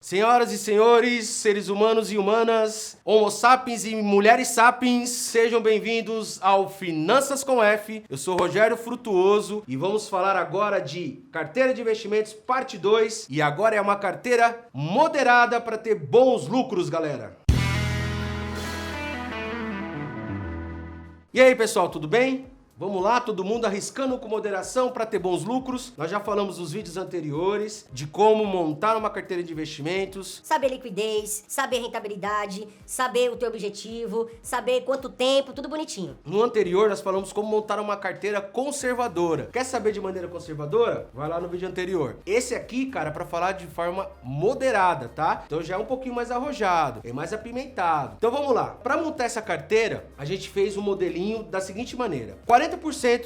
Senhoras e senhores, seres humanos e humanas, homo sapiens e mulheres sapiens, sejam bem-vindos ao Finanças com F. Eu sou Rogério Frutuoso e vamos falar agora de carteira de investimentos parte 2. E agora é uma carteira moderada para ter bons lucros, galera. E aí, pessoal, tudo bem? Vamos lá, todo mundo arriscando com moderação para ter bons lucros. Nós já falamos nos vídeos anteriores de como montar uma carteira de investimentos. Saber liquidez, saber rentabilidade, saber o teu objetivo, saber quanto tempo, tudo bonitinho. No anterior, nós falamos como montar uma carteira conservadora. Quer saber de maneira conservadora? Vai lá no vídeo anterior. Esse aqui, cara, para falar de forma moderada, tá? Então já é um pouquinho mais arrojado, é mais apimentado. Então vamos lá. Para montar essa carteira, a gente fez um modelinho da seguinte maneira. 40%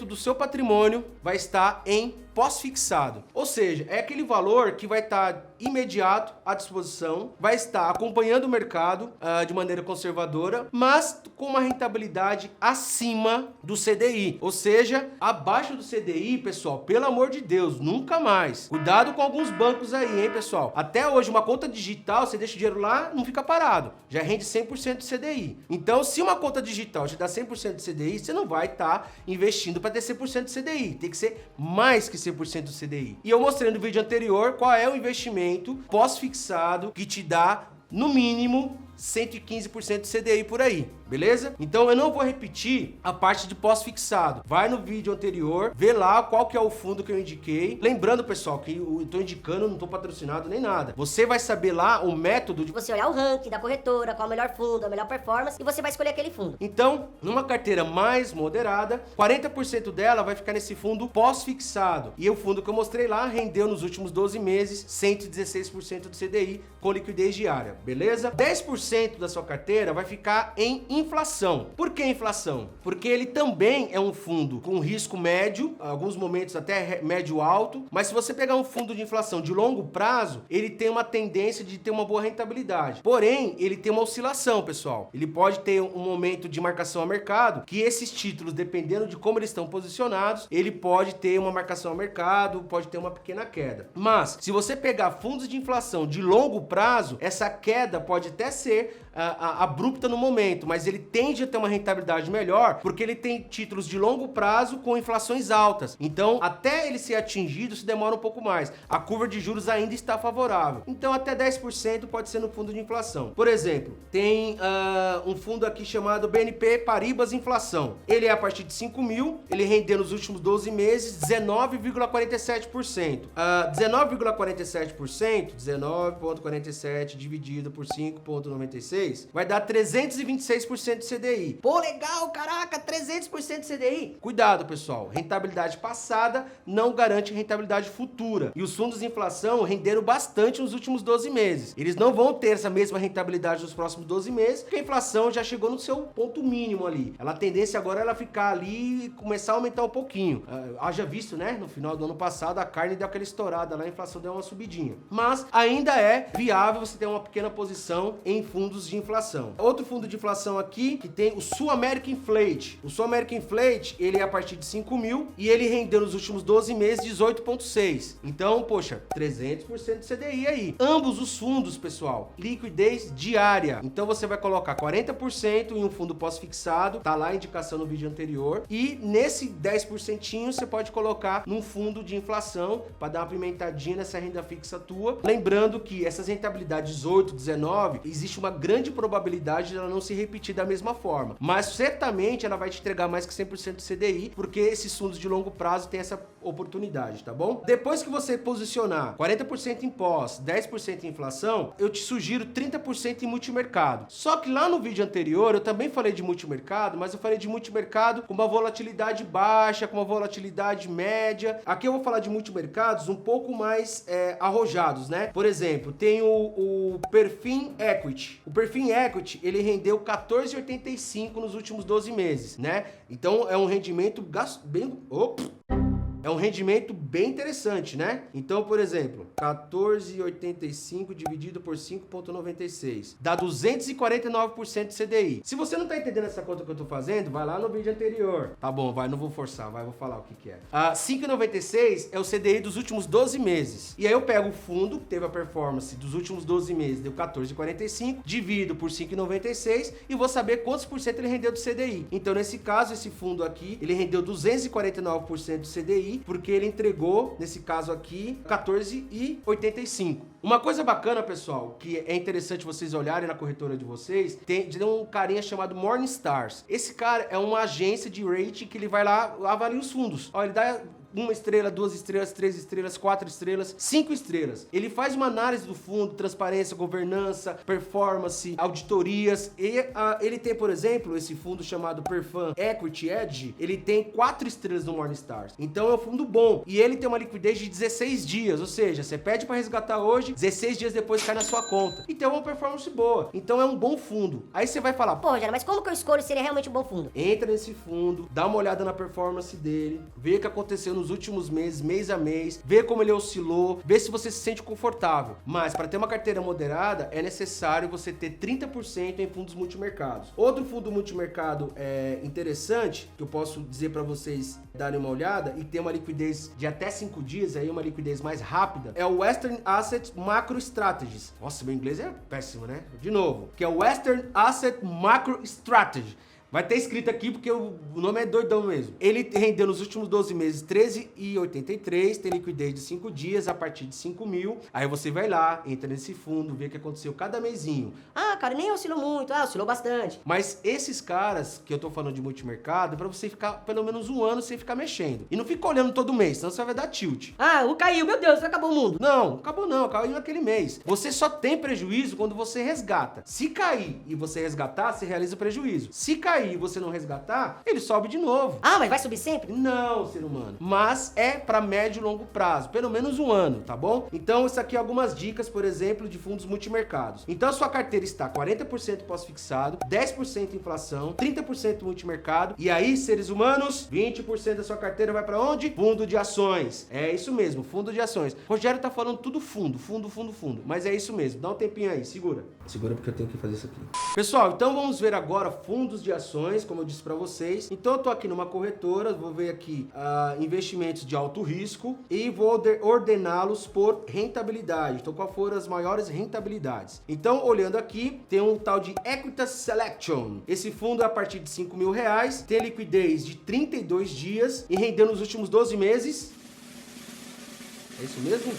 do seu patrimônio vai estar em pós-fixado, ou seja, é aquele valor que vai estar imediato à disposição, vai estar acompanhando o mercado de maneira conservadora, mas com uma rentabilidade acima do CDI, ou seja, abaixo do CDI, pessoal, pelo amor de Deus, nunca mais. Cuidado com alguns bancos aí, hein, pessoal? Até hoje, uma conta digital, você deixa o dinheiro lá, não fica parado, já rende 100% do CDI. Então, se uma conta digital te dá 100% do CDI, você não vai estar investindo para ter 100% do CDI, tem que ser mais que 100% do CDI. E eu mostrei no vídeo anterior qual é o investimento pós-fixado que te dá, no mínimo, 115% do CDI por aí, beleza? Então eu não vou repetir a parte de pós-fixado. Vai no vídeo anterior, vê lá qual que é o fundo que eu indiquei. Lembrando, pessoal, que eu tô indicando, não tô patrocinado nem nada. Você vai saber lá o método de Você olhar o ranking da corretora, qual é o melhor fundo, a melhor performance, e você vai escolher aquele fundo. Então, numa carteira mais moderada, 40% dela vai ficar nesse fundo pós-fixado. E o fundo que eu mostrei lá rendeu nos últimos 12 meses 116% do CDI com liquidez diária, beleza? 10% da sua carteira vai ficar em inflação. Por que inflação? Porque ele também é um fundo com risco médio, alguns momentos até médio alto, mas se você pegar um fundo de inflação de longo prazo, ele tem uma tendência de ter uma boa rentabilidade. Porém, ele tem uma oscilação, pessoal. Ele pode ter um momento de marcação a mercado, que esses títulos, dependendo de como eles estão posicionados, ele pode ter uma marcação a mercado, pode ter uma pequena queda. Mas, se você pegar fundos de inflação de longo prazo, essa queda pode até ser abrupta no momento, mas ele tende a ter uma rentabilidade melhor porque ele tem títulos de longo prazo com inflações altas. Então, até ele ser atingido, se demora um pouco mais. A curva de juros ainda está favorável. Então, até 10% pode ser no fundo de inflação. Por exemplo, tem um fundo aqui chamado BNP Paribas Inflação. Ele é a partir de 5 mil, ele rendeu nos últimos 12 meses 19,47%. 19,47% dividido por 5,96 vai dar 326% de CDI. Pô, legal, caraca, 300% de CDI. Cuidado, pessoal. Rentabilidade passada não garante rentabilidade futura. E os fundos de inflação renderam bastante nos últimos 12 meses. Eles não vão ter essa mesma rentabilidade nos próximos 12 meses, porque a inflação já chegou no seu ponto mínimo ali. A tendência agora é ela ficar ali e começar a aumentar um pouquinho. Haja visto, né? No final do ano passado, a carne deu aquela estourada lá, a inflação deu uma subidinha. Mas ainda é viável você ter uma pequena posição em fundos de inflação. Outro fundo de inflação aqui, que tem o Sul American Inflate. O Sul American Inflate, ele é a partir de 5 mil e ele rendeu nos últimos 12 meses 18,6. Então, poxa, 300% de CDI aí. Ambos os fundos, pessoal, liquidez diária. Então, você vai colocar 40% em um fundo pós-fixado, tá lá a indicação no vídeo anterior, e nesse 10% você pode colocar num fundo de inflação para dar uma pimentadinha nessa renda fixa tua. Lembrando que essas rentabilidades 18, 19, existe uma grande probabilidade de ela não se repetir da mesma forma, mas certamente ela vai te entregar mais que 100% do CDI, porque esses fundos de longo prazo têm essa oportunidade, tá bom? Depois que você posicionar 40% em pós, 10% em inflação, eu te sugiro 30% em multimercado. Só que lá no vídeo anterior eu também falei de multimercado, mas eu falei de multimercado com uma volatilidade baixa, com uma volatilidade média. Aqui eu vou falar de multimercados um pouco mais arrojados, né? Por exemplo, tem o Perfin Equity. O Perfin Equity, ele rendeu 14,85 nos últimos 12 meses, né? Então é um rendimento bem... É um rendimento bem interessante, né? Então, por exemplo, 14,85 dividido por 5,96 dá 249% de CDI. Se você não tá entendendo essa conta que eu tô fazendo, vai lá no vídeo anterior. Tá bom, vai, não vou forçar, vai, vou falar o que é. 5,96 é o CDI dos últimos 12 meses. E aí eu pego o fundo, que teve a performance dos últimos 12 meses, deu 14,45, divido por 5,96 e vou saber quantos por cento ele rendeu do CDI. Então, nesse caso, esse fundo aqui, ele rendeu 249% do CDI, porque ele entregou, nesse caso aqui, 14,85. Uma coisa bacana, pessoal, que é interessante vocês olharem na corretora de vocês, tem um carinha chamado Morningstars. Esse cara é uma agência de rating que ele vai lá, avalia os fundos. Ó, ele dá 1 estrela, 2 estrelas, 3 estrelas, 4 estrelas, 5 estrelas. Ele faz uma análise do fundo, transparência, governança, performance, auditorias. E ele tem, por exemplo, esse fundo chamado Perfan Equity Edge, ele tem 4 estrelas no Morningstars. Então é um fundo bom. E ele tem uma liquidez de 16 dias, ou seja, você pede para resgatar hoje, 16 dias depois cai na sua conta. E tem uma performance boa. Então é um bom fundo. Aí você vai falar, Pô, Rogério, mas como que eu escolho se ele é realmente um bom fundo? entra nesse fundo, dá uma olhada na performance dele, vê o que aconteceu nos últimos meses, mês a mês, vê como ele oscilou, vê se você se sente confortável. Mas para ter uma carteira moderada, é necessário você ter 30% em fundos multimercados. Outro fundo multimercado interessante, que eu posso dizer para vocês darem uma olhada, e ter uma liquidez de até 5 dias, aí uma liquidez mais rápida, é o Western Asset Macro Strategies. Nossa, meu inglês é péssimo, né? De novo, que é o Western Asset Macro Strategy. Vai ter escrito aqui porque o nome é doidão mesmo. Ele rendeu nos últimos 12 meses 13,83, tem liquidez de 5 dias a partir de 5 mil. Aí você vai lá, entra nesse fundo, vê o que aconteceu cada mesinho. Ah, cara, nem oscilou muito. Ah, oscilou bastante. Mas esses caras que eu tô falando de multimercado, é pra você ficar pelo menos um ano sem ficar mexendo. E não fica olhando todo mês, senão você vai dar tilt. Ah, caiu, meu Deus, acabou o mundo. Não, acabou não, caiu naquele mês. Você só tem prejuízo quando você resgata. Se cair e você resgatar, você realiza o prejuízo. Se cair e você não resgatar, ele sobe de novo. Ah, mas vai subir sempre? Não, ser humano. Mas é para médio e longo prazo, pelo menos um ano, tá bom? Então, isso aqui é algumas dicas, por exemplo, de fundos multimercados. Então, a sua carteira está 40% pós-fixado, 10% inflação, 30% multimercado. E aí, seres humanos, 20% da sua carteira vai para onde? Fundo de ações. É isso mesmo, fundo de ações. Rogério tá falando tudo fundo. Mas é isso mesmo. Dá um tempinho aí, segura. Segura porque eu tenho que fazer isso aqui. Pessoal, então vamos ver agora fundos de ações, como eu disse para vocês. Então eu tô aqui numa corretora, vou ver aqui investimentos de alto risco e vou ordená-los por rentabilidade. Então qual foram as maiores rentabilidades? Então olhando aqui, tem um tal de Equitas Selection. Esse fundo é a partir de R$5.000, tem liquidez de 32 dias e rendeu nos últimos 12 meses. É isso mesmo?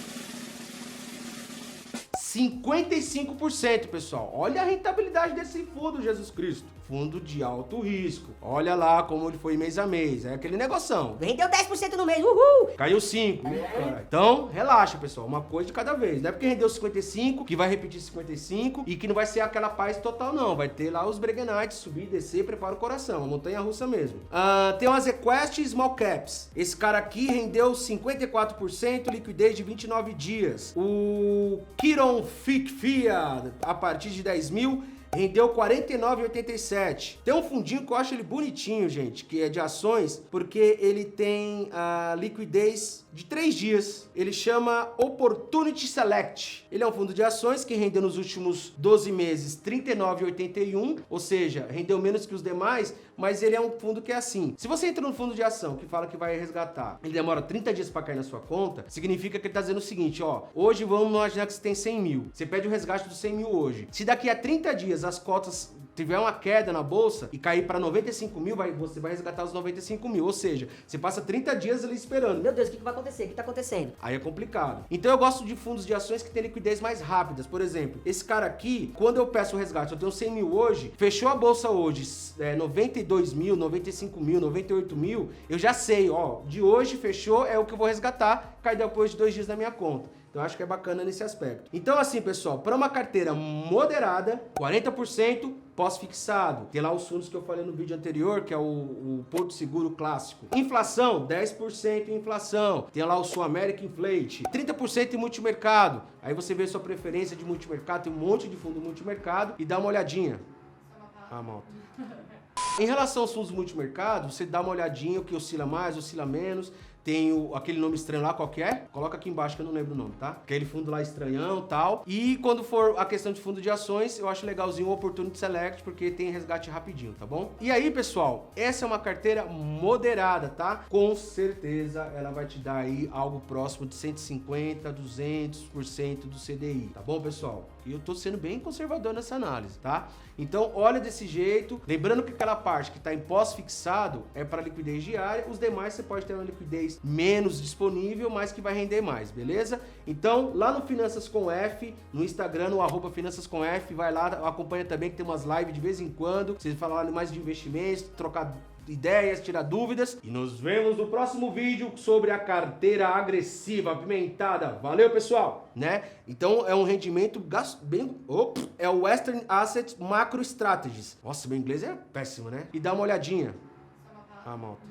55%, pessoal. Olha a rentabilidade desse fundo, Jesus Cristo. Fundo de alto risco. Olha lá como ele foi mês a mês. É aquele negoção. Rendeu 10% no mês, uhul! Caiu 5. Então, relaxa, pessoal. Uma coisa de cada vez. Não é porque rendeu 55 que vai repetir 55 e que não vai ser aquela paz total, não. Vai ter lá os Breguenites, subir, descer, prepara o coração. A montanha russa mesmo. Tem umas Equest Small Caps. Esse cara aqui rendeu 54%, liquidez de 29 dias. O Kiron Fit FIA, a partir de 10 mil, rendeu 49,87. Tem um fundinho que eu acho ele bonitinho, gente, que é de ações, porque ele tem a liquidez de 3 dias. Ele chama Opportunity Select. Ele é um fundo de ações que rendeu nos últimos 12 meses 39,81, ou seja, rendeu menos que os demais, mas ele é um fundo que é assim. Se você entra no fundo de ação que fala que vai resgatar, ele demora 30 dias para cair na sua conta, significa que ele tá dizendo o seguinte, ó, hoje vamos imaginar que você tem 100 mil. Você pede o resgate dos 100 mil hoje. Se daqui a 30 dias as cotas tiver uma queda na bolsa e cair para 95 mil, você vai resgatar os 95 mil. Ou seja, você passa 30 dias ali esperando. Meu Deus, o que vai acontecer? O que tá acontecendo? Aí é complicado. Então eu gosto de fundos de ações que têm liquidez mais rápidas. Por exemplo, esse cara aqui, quando eu peço o resgate, eu tenho 100 mil hoje, fechou a bolsa hoje, 92 mil, 95 mil, 98 mil, eu já sei, ó, de hoje fechou, é o que eu vou resgatar, cai depois de 2 dias na minha conta. Então eu acho que é bacana nesse aspecto. Então assim, pessoal, para uma carteira moderada, 40% pós-fixado. Tem lá os fundos que eu falei no vídeo anterior, que é o Porto Seguro Clássico. Inflação, 10% em inflação. Tem lá o Sul America Inflate. 30% em multimercado. Aí você vê sua preferência de multimercado, tem um monte de fundo multimercado e dá uma olhadinha. Ah, malta. Em relação aos fundos multimercado, você dá uma olhadinha, o que oscila mais, oscila menos. tem aquele nome estranho lá, qual que é? Coloca aqui embaixo que eu não lembro o nome, tá? Aquele fundo lá estranhão e tal. E quando for a questão de fundo de ações, eu acho legalzinho o Opportunity Select, porque tem resgate rapidinho, tá bom? E aí, pessoal, essa é uma carteira moderada, tá? Com certeza ela vai te dar aí algo próximo de 150, 200% do CDI, tá bom, pessoal? E eu tô sendo bem conservador nessa análise, tá? Então, olha desse jeito. Lembrando que aquela parte que tá em pós-fixado é para liquidez diária. Os demais você pode ter uma liquidez menos disponível, mas que vai render mais, beleza? Então, lá no Finanças com F, no Instagram, no @Finanças com F, vai lá, acompanha também que tem umas lives de vez em quando. Vocês falam mais de investimentos, trocar ideias, tirar dúvidas. E nos vemos no próximo vídeo sobre a carteira agressiva, apimentada. Valeu, pessoal! Né? Então é um rendimento bem... é o Western Asset Macro Strategies. Nossa, meu inglês é péssimo, né? E dá uma olhadinha. Ah, malta.